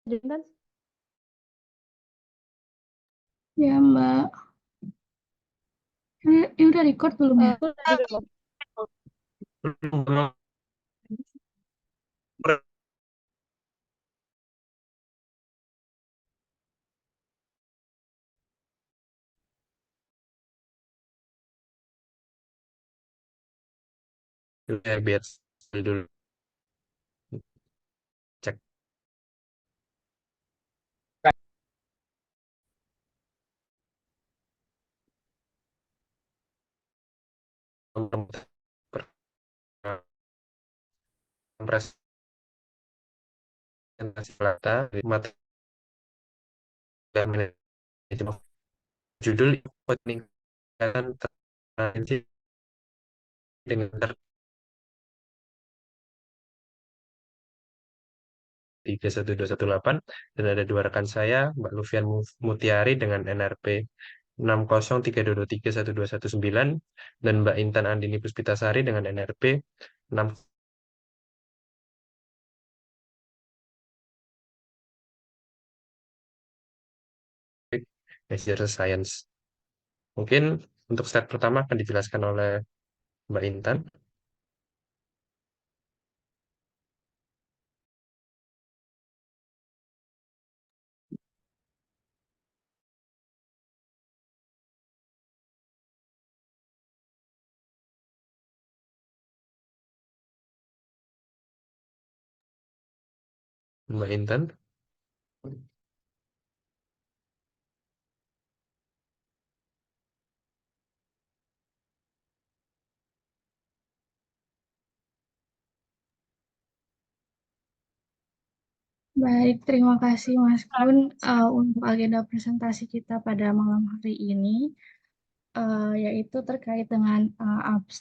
Kan? Ya, Mbak. Ini udah record belum ya? biar dulu cek presentasi data materi manajemen judul peningkatan transparansi dengan 31218 dan ada dua rekan saya Mbak Lufian Mutiari dengan NRP 6032231219 dan Mbak Intan Andini Puspitasari dengan NRP 6 Nature Science. Mungkin untuk slide pertama akan dijelaskan oleh Mbak Intan. Mbak Intan. Baik, terima kasih Mas Kun untuk agenda presentasi kita pada malam hari ini, yaitu terkait dengan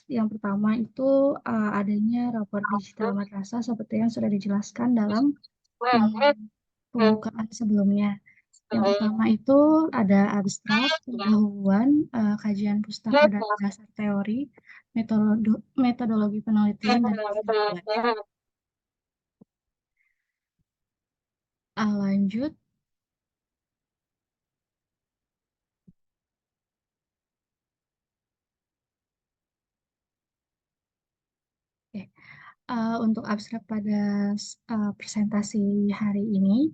yang pertama itu adanya rapor digital madrasah seperti yang sudah dijelaskan dalam pembukaan sebelumnya. Yang pertama itu ada abstrak, pendahuluan, kajian pustaka dan dasar teori, metodologi penelitian, dan pengembangan. Lanjut. Oke. Untuk abstrak pada presentasi hari ini,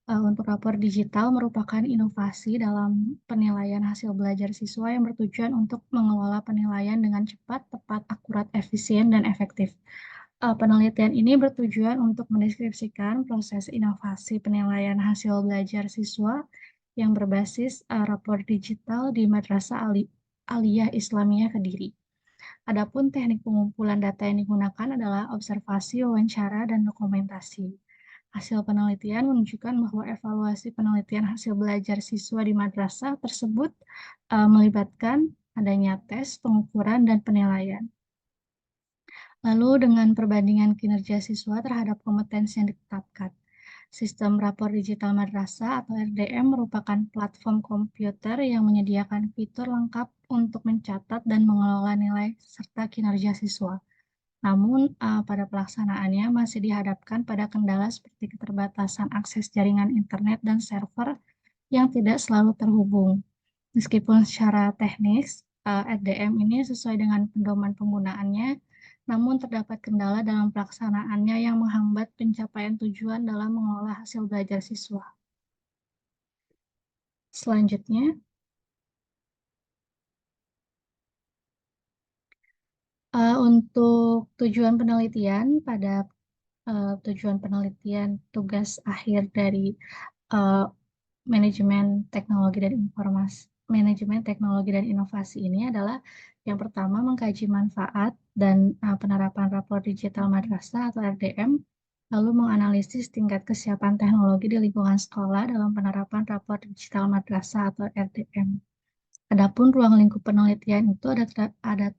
untuk rapor digital merupakan inovasi dalam penilaian hasil belajar siswa yang bertujuan untuk mengelola penilaian dengan cepat, tepat, akurat, efisien, dan efektif. Penelitian ini bertujuan untuk mendeskripsikan proses inovasi penilaian hasil belajar siswa yang berbasis rapor digital di Madrasah Aliyah Islamiyah Kediri. Adapun teknik pengumpulan data yang digunakan adalah observasi, wawancara, dan dokumentasi. Hasil penelitian menunjukkan bahwa evaluasi penelitian hasil belajar siswa di madrasah tersebut melibatkan adanya tes, pengukuran, dan penilaian. Lalu dengan perbandingan kinerja siswa terhadap kompetensi yang ditetapkan. Sistem rapor digital madrasah atau RDM merupakan platform komputer yang menyediakan fitur lengkap untuk mencatat dan mengelola nilai serta kinerja siswa. Namun, pada pelaksanaannya masih dihadapkan pada kendala seperti keterbatasan akses jaringan internet dan server yang tidak selalu terhubung. Meskipun secara teknis, RDM ini sesuai dengan pedoman penggunaannya, namun terdapat kendala dalam pelaksanaannya yang menghambat pencapaian tujuan dalam mengolah hasil belajar siswa. Selanjutnya, untuk tujuan penelitian tujuan penelitian tugas akhir dari manajemen teknologi dan inovasi ini adalah yang pertama mengkaji manfaat dan penerapan rapor digital madrasah atau RDM, lalu menganalisis tingkat kesiapan teknologi di lingkungan sekolah dalam penerapan rapor digital madrasah atau RDM. Adapun ruang lingkup penelitian itu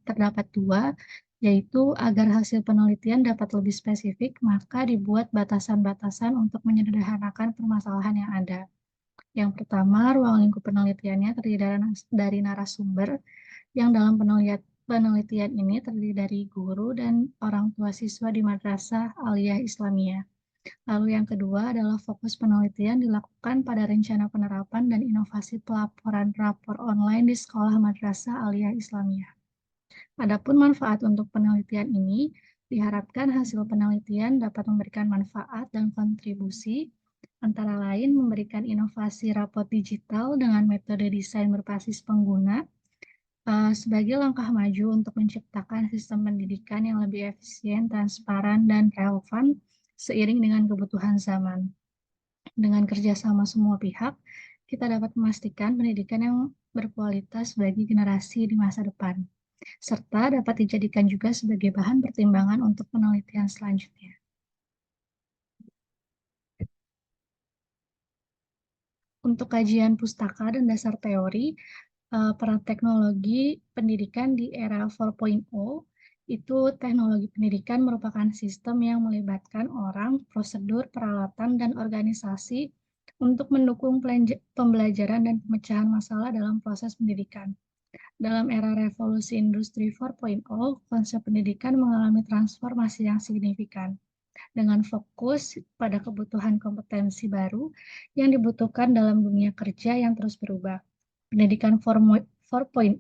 terdapat dua, yaitu agar hasil penelitian dapat lebih spesifik, maka dibuat batasan-batasan untuk menyederhanakan permasalahan yang ada. Yang pertama, ruang lingkup penelitiannya terdiri dari narasumber, yang dalam penelitian ini terdiri dari guru dan orang tua siswa di Madrasah Aliyah Islamiyah. Lalu yang kedua adalah fokus penelitian dilakukan pada rencana penerapan dan inovasi pelaporan rapor online di sekolah madrasah aliyah Islamiyah. Adapun manfaat untuk penelitian ini, diharapkan hasil penelitian dapat memberikan manfaat dan kontribusi, antara lain memberikan inovasi rapot digital dengan metode desain berbasis pengguna, sebagai langkah maju untuk menciptakan sistem pendidikan yang lebih efisien, transparan, dan relevan seiring dengan kebutuhan zaman. Dengan kerjasama semua pihak, kita dapat memastikan pendidikan yang berkualitas bagi generasi di masa depan, serta dapat dijadikan juga sebagai bahan pertimbangan untuk penelitian selanjutnya. Untuk kajian pustaka dan dasar teori, peran teknologi pendidikan di era 4.0 itu teknologi pendidikan merupakan sistem yang melibatkan orang, prosedur, peralatan, dan organisasi untuk mendukung pembelajaran dan pemecahan masalah dalam proses pendidikan. Dalam era revolusi industri 4.0, konsep pendidikan mengalami transformasi yang signifikan dengan fokus pada kebutuhan kompetensi baru yang dibutuhkan dalam dunia kerja yang terus berubah. Pendidikan 4.0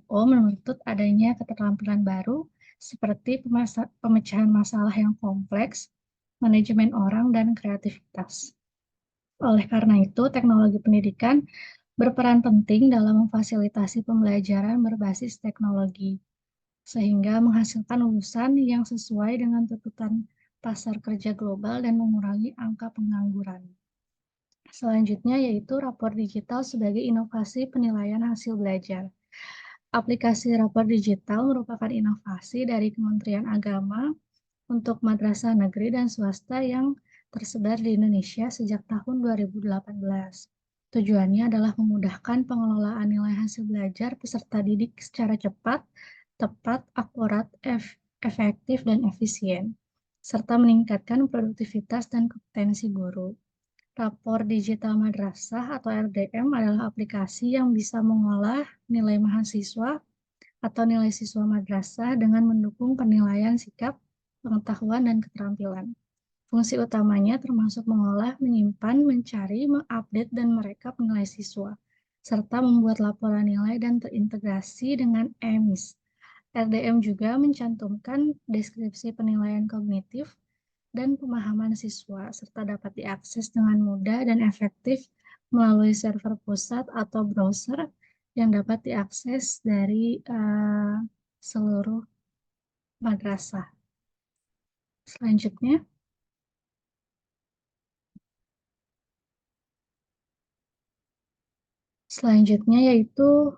menuntut adanya keterampilan baru seperti pemecahan masalah yang kompleks, manajemen orang, dan kreativitas. Oleh karena itu, teknologi pendidikan berperan penting dalam memfasilitasi pembelajaran berbasis teknologi, sehingga menghasilkan lulusan yang sesuai dengan tuntutan pasar kerja global dan mengurangi angka pengangguran. Selanjutnya yaitu rapor digital sebagai inovasi penilaian hasil belajar. Aplikasi rapor digital merupakan inovasi dari Kementerian Agama untuk madrasah negeri dan swasta yang tersebar di Indonesia sejak tahun 2018. Tujuannya adalah memudahkan pengelolaan nilai hasil belajar peserta didik secara cepat, tepat, akurat, efektif, dan efisien, serta meningkatkan produktivitas dan kompetensi guru. Rapor Digital Madrasah atau RDM adalah aplikasi yang bisa mengolah nilai mahasiswa atau nilai siswa madrasah dengan mendukung penilaian sikap, pengetahuan, dan keterampilan. Fungsi utamanya termasuk mengolah, menyimpan, mencari, mengupdate, dan merekap nilai siswa, serta membuat laporan nilai dan terintegrasi dengan EMIS. RDM juga mencantumkan deskripsi penilaian kognitif dan pemahaman siswa, serta dapat diakses dengan mudah dan efektif melalui server pusat atau browser yang dapat diakses dari seluruh madrasah. Selanjutnya, selanjutnya yaitu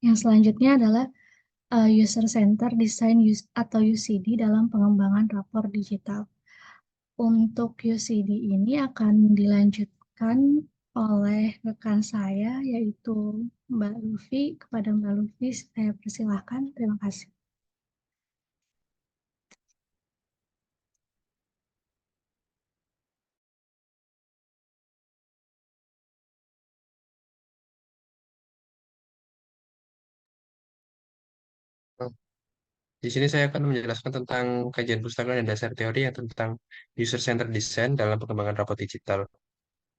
yang selanjutnya adalah User Center Design atau UCD dalam pengembangan rapor digital. Untuk UCD ini akan dilanjutkan oleh rekan saya, yaitu Mbak Luffy. Kepada Mbak Luffy, saya persilahkan. Terima kasih. Di sini saya akan menjelaskan tentang kajian pustaka dan dasar teori yang tentang user-centered design dalam pengembangan rapot digital.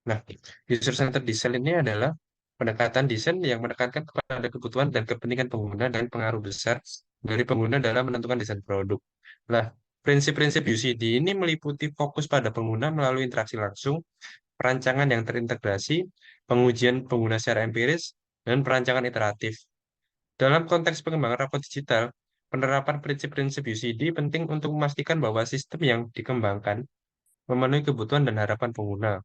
Nah, user-centered design ini adalah pendekatan desain yang menekankan kepada kebutuhan dan kepentingan pengguna dan pengaruh besar dari pengguna dalam menentukan desain produk. Nah, prinsip-prinsip UCD ini meliputi fokus pada pengguna melalui interaksi langsung, perancangan yang terintegrasi, pengujian pengguna secara empiris, dan perancangan iteratif. Dalam konteks pengembangan rapot digital, penerapan prinsip-prinsip UCD penting untuk memastikan bahwa sistem yang dikembangkan memenuhi kebutuhan dan harapan pengguna,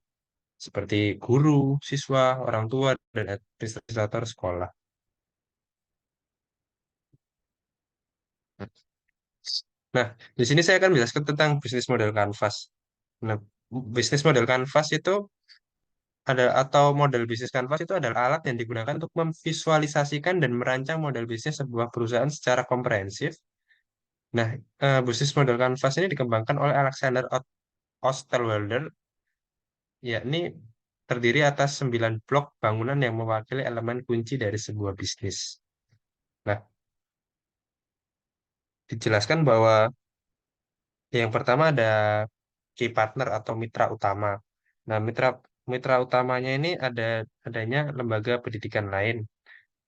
seperti guru, siswa, orang tua, dan administrator sekolah. Nah, di sini saya akan menjelaskan tentang bisnis model Canvas. Nah, bisnis model Canvas itu ada atau model bisnis Canvas itu adalah alat yang digunakan untuk memvisualisasikan dan merancang model bisnis sebuah perusahaan secara komprehensif. Nah, bisnis model Canvas ini dikembangkan oleh Alexander Osterwalder, yakni terdiri atas 9 blok bangunan yang mewakili elemen kunci dari sebuah bisnis. Nah, dijelaskan bahwa Yang pertama ada key partner atau mitra utama. Nah, mitra mitra utamanya ini adanya lembaga pendidikan lain,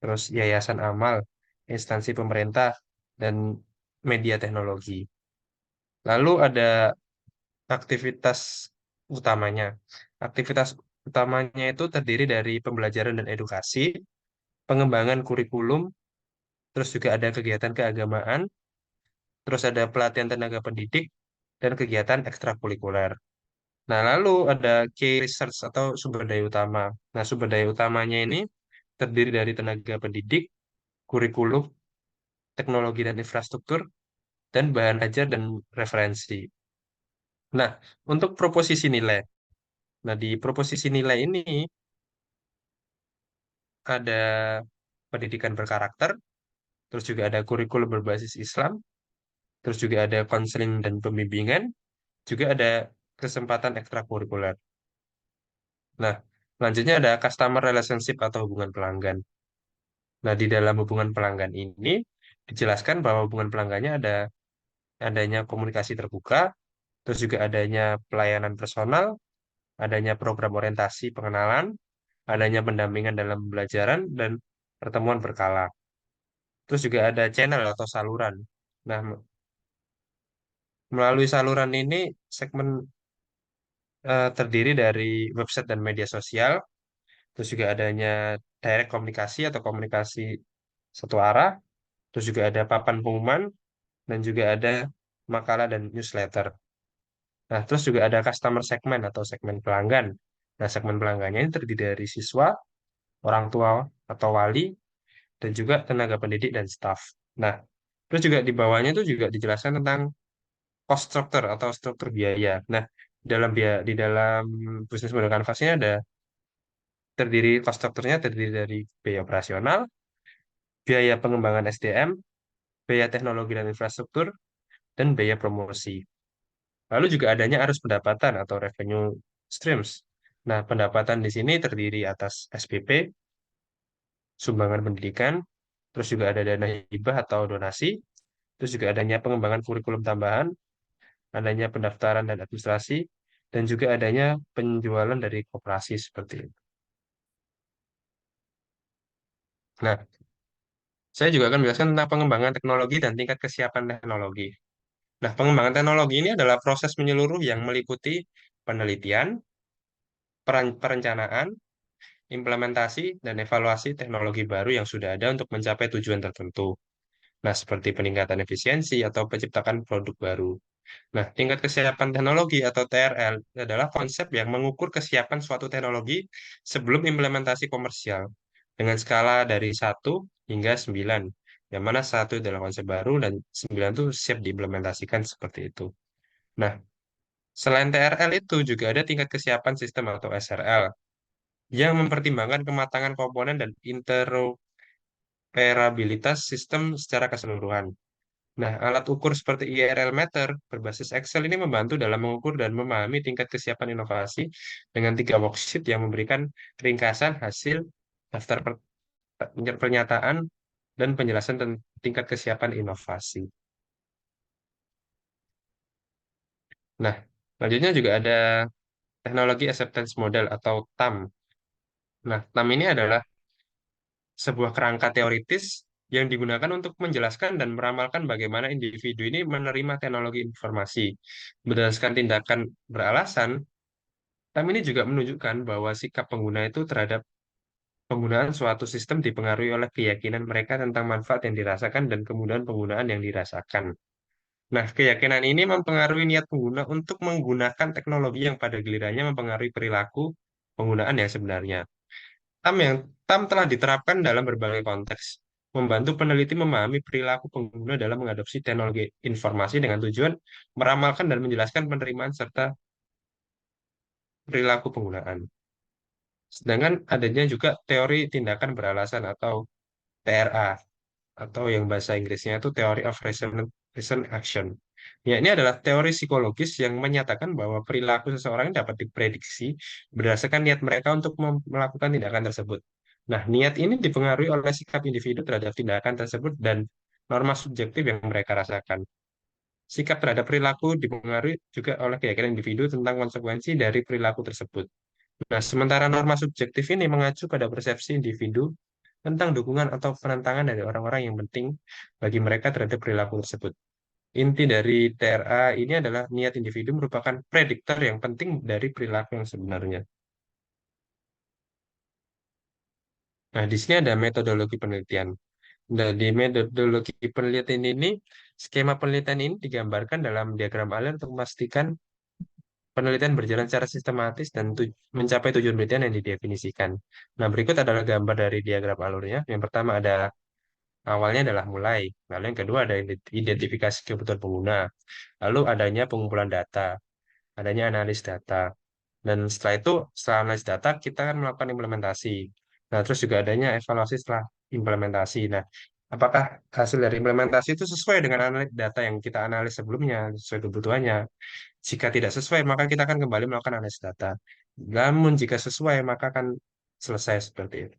terus yayasan amal, instansi pemerintah, dan media teknologi. Lalu ada aktivitas utamanya. Aktivitas utamanya itu terdiri dari pembelajaran dan edukasi, pengembangan kurikulum, terus juga ada kegiatan keagamaan, terus ada pelatihan tenaga pendidik, dan kegiatan ekstrakurikuler. Nah, lalu ada key research atau sumber daya utama. Nah, sumber daya utamanya ini terdiri dari tenaga pendidik, kurikulum, teknologi dan infrastruktur, dan bahan ajar dan referensi. Nah, untuk proposisi nilai. Nah, di proposisi nilai ini ada pendidikan berkarakter, terus juga ada kurikulum berbasis Islam, terus juga ada konseling dan pembimbingan, juga ada kesempatan ekstrakurikuler. Nah, selanjutnya ada customer relationship atau hubungan pelanggan. Nah, di dalam hubungan pelanggan ini dijelaskan bahwa hubungan pelanggannya adanya komunikasi terbuka, terus juga adanya pelayanan personal, adanya program orientasi pengenalan, adanya pendampingan dalam pembelajaran, dan pertemuan berkala. Terus juga ada channel atau saluran. Nah, melalui saluran ini segmen terdiri dari website dan media sosial, terus juga adanya direct komunikasi atau komunikasi satu arah, terus juga ada papan pengumuman, dan juga ada makalah dan newsletter. Nah, terus juga ada customer segment atau segmen pelanggan. Nah, segmen pelanggannya ini terdiri dari siswa, orang tua atau wali, dan juga tenaga pendidik dan staff. Nah, terus juga di bawahnya itu juga dijelaskan tentang cost structure atau struktur biaya. Nah, di dalam bisnis model canvas ini ada cost structure-nya terdiri dari biaya operasional, biaya pengembangan SDM, biaya teknologi dan infrastruktur, dan biaya promosi. Lalu juga adanya arus pendapatan atau revenue streams. Nah, pendapatan di sini terdiri atas SPP, sumbangan pendidikan, terus juga ada dana hibah atau donasi, terus juga adanya pengembangan kurikulum tambahan, adanya pendaftaran dan administrasi, dan juga adanya penjualan dari koperasi seperti itu. Nah, saya juga akan menjelaskan tentang pengembangan teknologi dan tingkat kesiapan teknologi. Nah, pengembangan teknologi ini adalah proses menyeluruh yang meliputi penelitian, perencanaan, implementasi, dan evaluasi teknologi baru yang sudah ada untuk mencapai tujuan tertentu. Nah, seperti peningkatan efisiensi atau penciptakan produk baru. Nah, tingkat kesiapan teknologi atau TRL adalah konsep yang mengukur kesiapan suatu teknologi sebelum implementasi komersial dengan skala dari 1 hingga 9, yang mana 1 adalah konsep baru dan 9 itu siap diimplementasikan seperti itu. Nah, selain TRL itu juga ada tingkat kesiapan sistem atau SRL yang mempertimbangkan kematangan komponen dan interoperabilitas sistem secara keseluruhan. Nah, alat ukur seperti IRL Meter berbasis Excel ini membantu dalam mengukur dan memahami tingkat kesiapan inovasi dengan 3 worksheet yang memberikan ringkasan hasil daftar pernyataan dan penjelasan tentang tingkat kesiapan inovasi. Nah, selanjutnya juga ada teknologi acceptance model atau TAM. Nah, TAM ini adalah sebuah kerangka teoritis yang digunakan untuk menjelaskan dan meramalkan bagaimana individu ini menerima teknologi informasi. Berdasarkan tindakan beralasan, TAM ini juga menunjukkan bahwa sikap pengguna itu terhadap penggunaan suatu sistem dipengaruhi oleh keyakinan mereka tentang manfaat yang dirasakan dan kemudahan penggunaan yang dirasakan. Nah, keyakinan ini mempengaruhi niat pengguna untuk menggunakan teknologi yang pada gilirannya mempengaruhi perilaku penggunaan yang sebenarnya. TAM yang TAM telah diterapkan dalam berbagai konteks, membantu peneliti memahami perilaku pengguna dalam mengadopsi teknologi informasi dengan tujuan meramalkan dan menjelaskan penerimaan serta perilaku penggunaan. Sedangkan adanya juga teori tindakan beralasan atau TRA, atau yang bahasa Inggrisnya itu Theory of Reason Action. Ya, ini adalah teori psikologis yang menyatakan bahwa perilaku seseorang dapat diprediksi berdasarkan niat mereka untuk melakukan tindakan tersebut. Nah, niat ini dipengaruhi oleh sikap individu terhadap tindakan tersebut dan norma subjektif yang mereka rasakan. Sikap terhadap perilaku dipengaruhi juga oleh keyakinan individu tentang konsekuensi dari perilaku tersebut. Nah, sementara norma subjektif ini mengacu pada persepsi individu tentang dukungan atau penentangan dari orang-orang yang penting bagi mereka terhadap perilaku tersebut. Inti dari TRA ini adalah niat individu merupakan prediktor yang penting dari perilaku yang sebenarnya. Nah, di sini ada metodologi penelitian. Nah, di metodologi penelitian ini, skema penelitian ini digambarkan dalam diagram Allen untuk memastikan penelitian berjalan secara sistematis dan mencapai tujuan penelitian yang didefinisikan. Nah, berikut adalah gambar dari diagram alurnya. Yang pertama ada awalnya adalah mulai, lalu yang kedua ada identifikasi kebutuhan pengguna, lalu adanya pengumpulan data, adanya analis data, dan setelah itu, setelah analis data, kita akan melakukan implementasi. Nah, terus juga adanya evaluasi setelah implementasi. Nah, apakah hasil dari implementasi itu sesuai dengan data yang kita analis sebelumnya, sesuai kebutuhannya? Jika tidak sesuai, maka kita akan kembali melakukan analisis data. Namun jika sesuai, maka akan selesai seperti itu.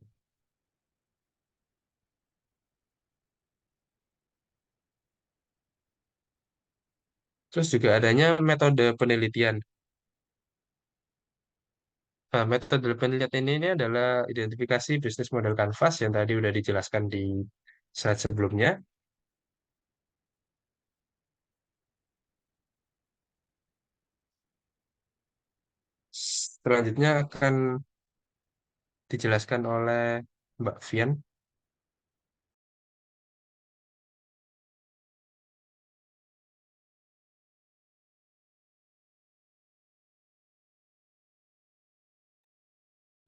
Terus juga adanya metode penelitian. Nah, metode penelitian ini adalah identifikasi bisnis model canvas yang tadi sudah dijelaskan di slide sebelumnya. Selanjutnya akan dijelaskan oleh Mbak Vian.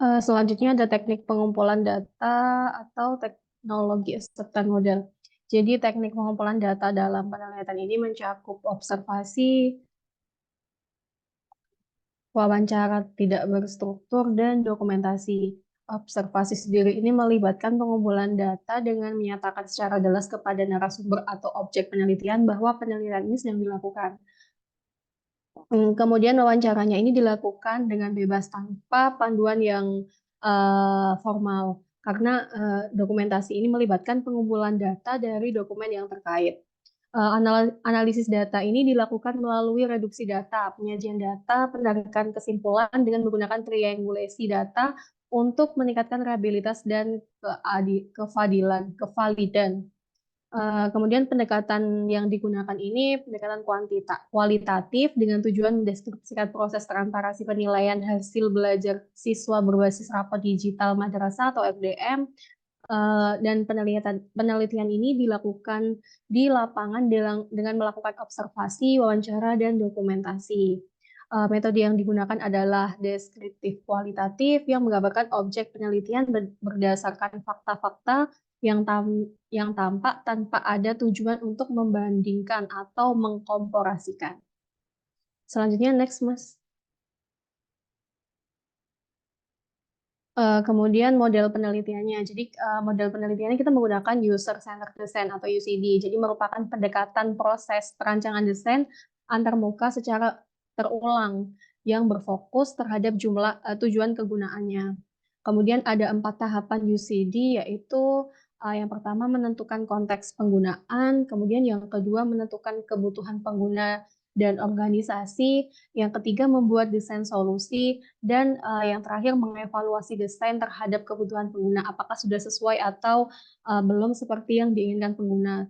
Selanjutnya ada teknik pengumpulan data atau teknologi acceptance model. Jadi teknik pengumpulan data dalam penelitian ini mencakup observasi, wawancara tidak berstruktur, dan dokumentasi. Observasi sendiri ini melibatkan pengumpulan data dengan menyatakan secara jelas kepada narasumber atau objek penelitian bahwa penelitian ini sedang dilakukan. Kemudian wawancaranya ini dilakukan dengan bebas tanpa panduan yang formal, karena dokumentasi ini melibatkan pengumpulan data dari dokumen yang terkait. Analisis data ini dilakukan melalui reduksi data, penyajian data, penarikan kesimpulan dengan menggunakan triangulasi data untuk meningkatkan reliabilitas dan kevalidan. Kemudian pendekatan yang digunakan ini pendekatan kualitatif dengan tujuan mendeskripsikan proses transparansi penilaian hasil belajar siswa berbasis rapor digital madrasah atau FDM, dan penelitian ini dilakukan di lapangan dengan melakukan observasi, wawancara, dan dokumentasi. Metode yang digunakan adalah deskriptif kualitatif yang menggambarkan objek penelitian berdasarkan fakta-fakta yang tampak tanpa ada tujuan untuk membandingkan atau mengkomparasikan. Selanjutnya, next, Mas. Kemudian model penelitiannya. Jadi model penelitiannya kita menggunakan user centered design atau UCD. Jadi merupakan pendekatan proses perancangan desain antarmuka secara terulang yang berfokus terhadap tujuan kegunaannya. Kemudian ada 4 tahapan UCD, yaitu yang pertama menentukan konteks penggunaan, kemudian yang kedua menentukan kebutuhan pengguna dan organisasi, yang ketiga membuat desain solusi, dan yang terakhir mengevaluasi desain terhadap kebutuhan pengguna, apakah sudah sesuai atau belum seperti yang diinginkan pengguna.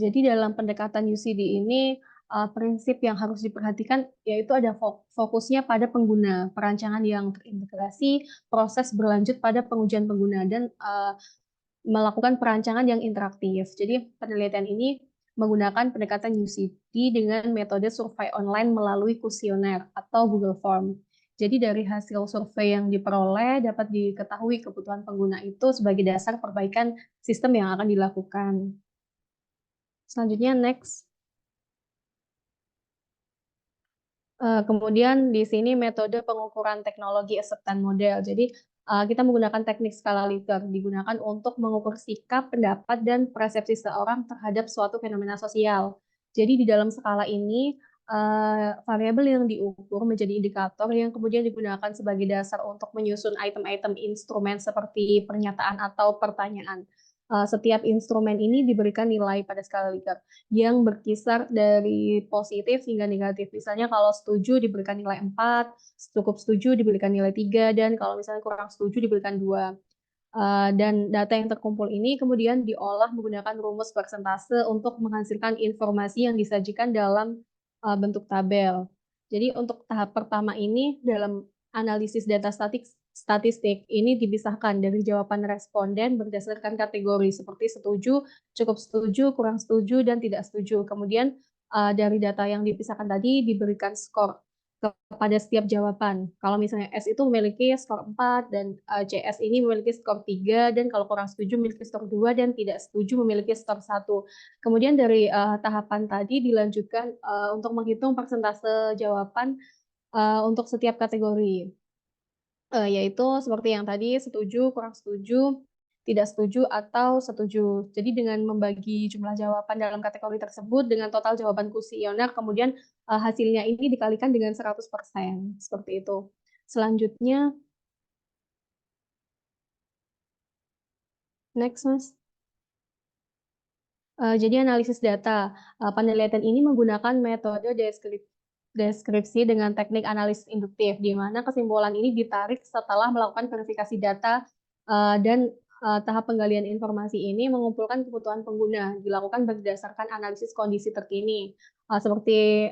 Jadi dalam pendekatan UCD ini prinsip yang harus diperhatikan yaitu ada fokusnya pada pengguna, perancangan yang terintegrasi, proses berlanjut pada pengujian pengguna, dan melakukan perancangan yang interaktif. Jadi penelitian ini menggunakan pendekatan UCD dengan metode survei online melalui kuesioner atau Google Form. Jadi dari hasil survei yang diperoleh dapat diketahui kebutuhan pengguna itu sebagai dasar perbaikan sistem yang akan dilakukan. Selanjutnya, next. Kemudian di sini metode pengukuran teknologi acceptance model. Jadi kita menggunakan teknik skala Likert, digunakan untuk mengukur sikap, pendapat, dan persepsi seseorang terhadap suatu fenomena sosial. Jadi di dalam skala ini variabel yang diukur menjadi indikator yang kemudian digunakan sebagai dasar untuk menyusun item-item instrumen seperti pernyataan atau pertanyaan. setiap instrumen ini diberikan nilai pada skala Likert yang berkisar dari positif hingga negatif. Misalnya kalau setuju diberikan nilai 4, cukup setuju diberikan nilai 3, dan kalau misalnya kurang setuju diberikan 2. Dan data yang terkumpul ini kemudian diolah menggunakan rumus persentase untuk menghasilkan informasi yang disajikan dalam bentuk tabel. Jadi untuk tahap pertama ini dalam analisis data statistik ini dipisahkan dari jawaban responden berdasarkan kategori seperti setuju, cukup setuju, kurang setuju, dan tidak setuju. Kemudian dari data yang dipisahkan tadi diberikan skor kepada setiap jawaban. Kalau misalnya S itu memiliki skor 4 dan CS ini memiliki skor 3, dan kalau kurang setuju memiliki skor 2 dan tidak setuju memiliki skor 1. Kemudian dari tahapan tadi dilanjutkan untuk menghitung persentase jawaban untuk setiap kategori. Yaitu seperti yang tadi setuju, kurang setuju, tidak setuju, atau setuju. Jadi dengan membagi jumlah jawaban dalam kategori tersebut dengan total jawaban kuesioner, kemudian hasilnya ini dikalikan dengan 100%. Seperti itu. Selanjutnya, next Mas. Jadi analisis data. Penelitian ini menggunakan metode deskripsi dengan teknik analisis induktif, di mana kesimpulan ini ditarik setelah melakukan verifikasi data dan tahap penggalian informasi ini mengumpulkan kebutuhan pengguna, dilakukan berdasarkan analisis kondisi terkini, seperti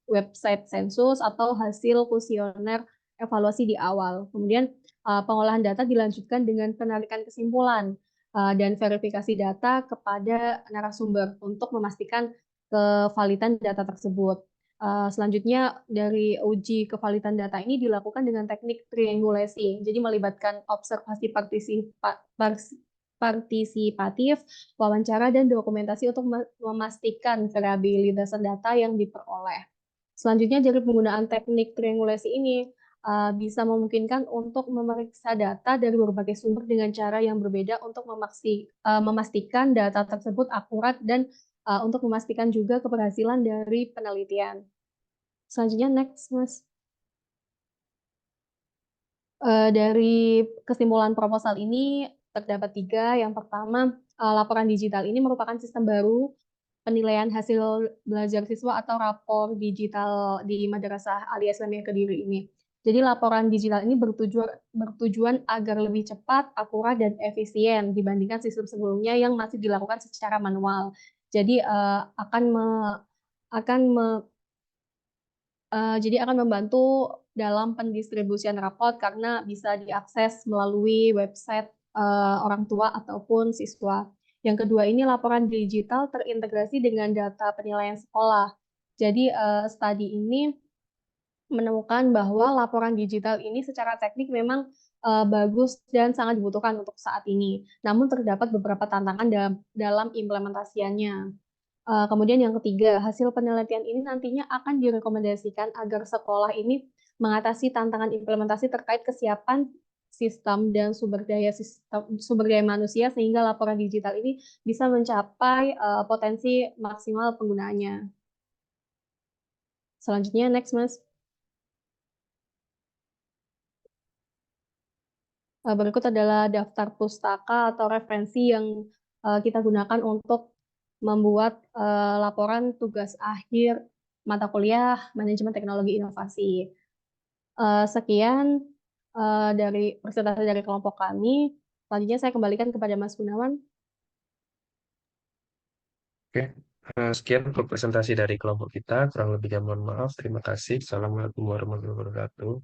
website sensus atau hasil kuesioner evaluasi di awal. Kemudian pengolahan data dilanjutkan dengan penarikan kesimpulan dan verifikasi data kepada narasumber untuk memastikan kevalidan data tersebut. Selanjutnya dari uji kevalidan data ini dilakukan dengan teknik triangulasi, jadi melibatkan observasi partisipatif, wawancara, dan dokumentasi untuk memastikan variabilitas data yang diperoleh. Selanjutnya dari penggunaan teknik triangulasi ini bisa memungkinkan untuk memeriksa data dari berbagai sumber dengan cara yang berbeda untuk memastikan data tersebut akurat dan untuk memastikan juga keberhasilan dari penelitian. Selanjutnya next Mas. Dari kesimpulan proposal ini terdapat 3. Yang pertama, laporan digital ini merupakan sistem baru penilaian hasil belajar siswa atau rapor digital di Madrasah Aliyah Islamiyah Kediri ini. Jadi laporan digital ini bertujuan agar lebih cepat, akurat, dan efisien dibandingkan sistem sebelumnya yang masih dilakukan secara manual. Jadi akan membantu dalam pendistribusian rapot karena bisa diakses melalui website orang tua ataupun siswa. Yang kedua ini laporan digital terintegrasi dengan data penilaian sekolah. Jadi studi ini menemukan bahwa laporan digital ini secara teknik memang bagus dan sangat dibutuhkan untuk saat ini. Namun terdapat beberapa tantangan dalam implementasiannya. Kemudian yang ketiga, hasil penelitian ini nantinya akan direkomendasikan agar sekolah ini mengatasi tantangan implementasi terkait kesiapan sistem dan sumber daya manusia sehingga laporan digital ini bisa mencapai potensi maksimal penggunaannya. Selanjutnya, next Mas. Berikut adalah daftar pustaka atau referensi yang kita gunakan untuk membuat laporan tugas akhir mata kuliah manajemen teknologi inovasi. Sekian dari presentasi dari kelompok kami. Selanjutnya saya kembalikan kepada Mas Gunawan. Oke, sekian untuk presentasi dari kelompok kita. Kurang lebihnya mohon maaf. Terima kasih. Assalamualaikum warahmatullahi wabarakatuh.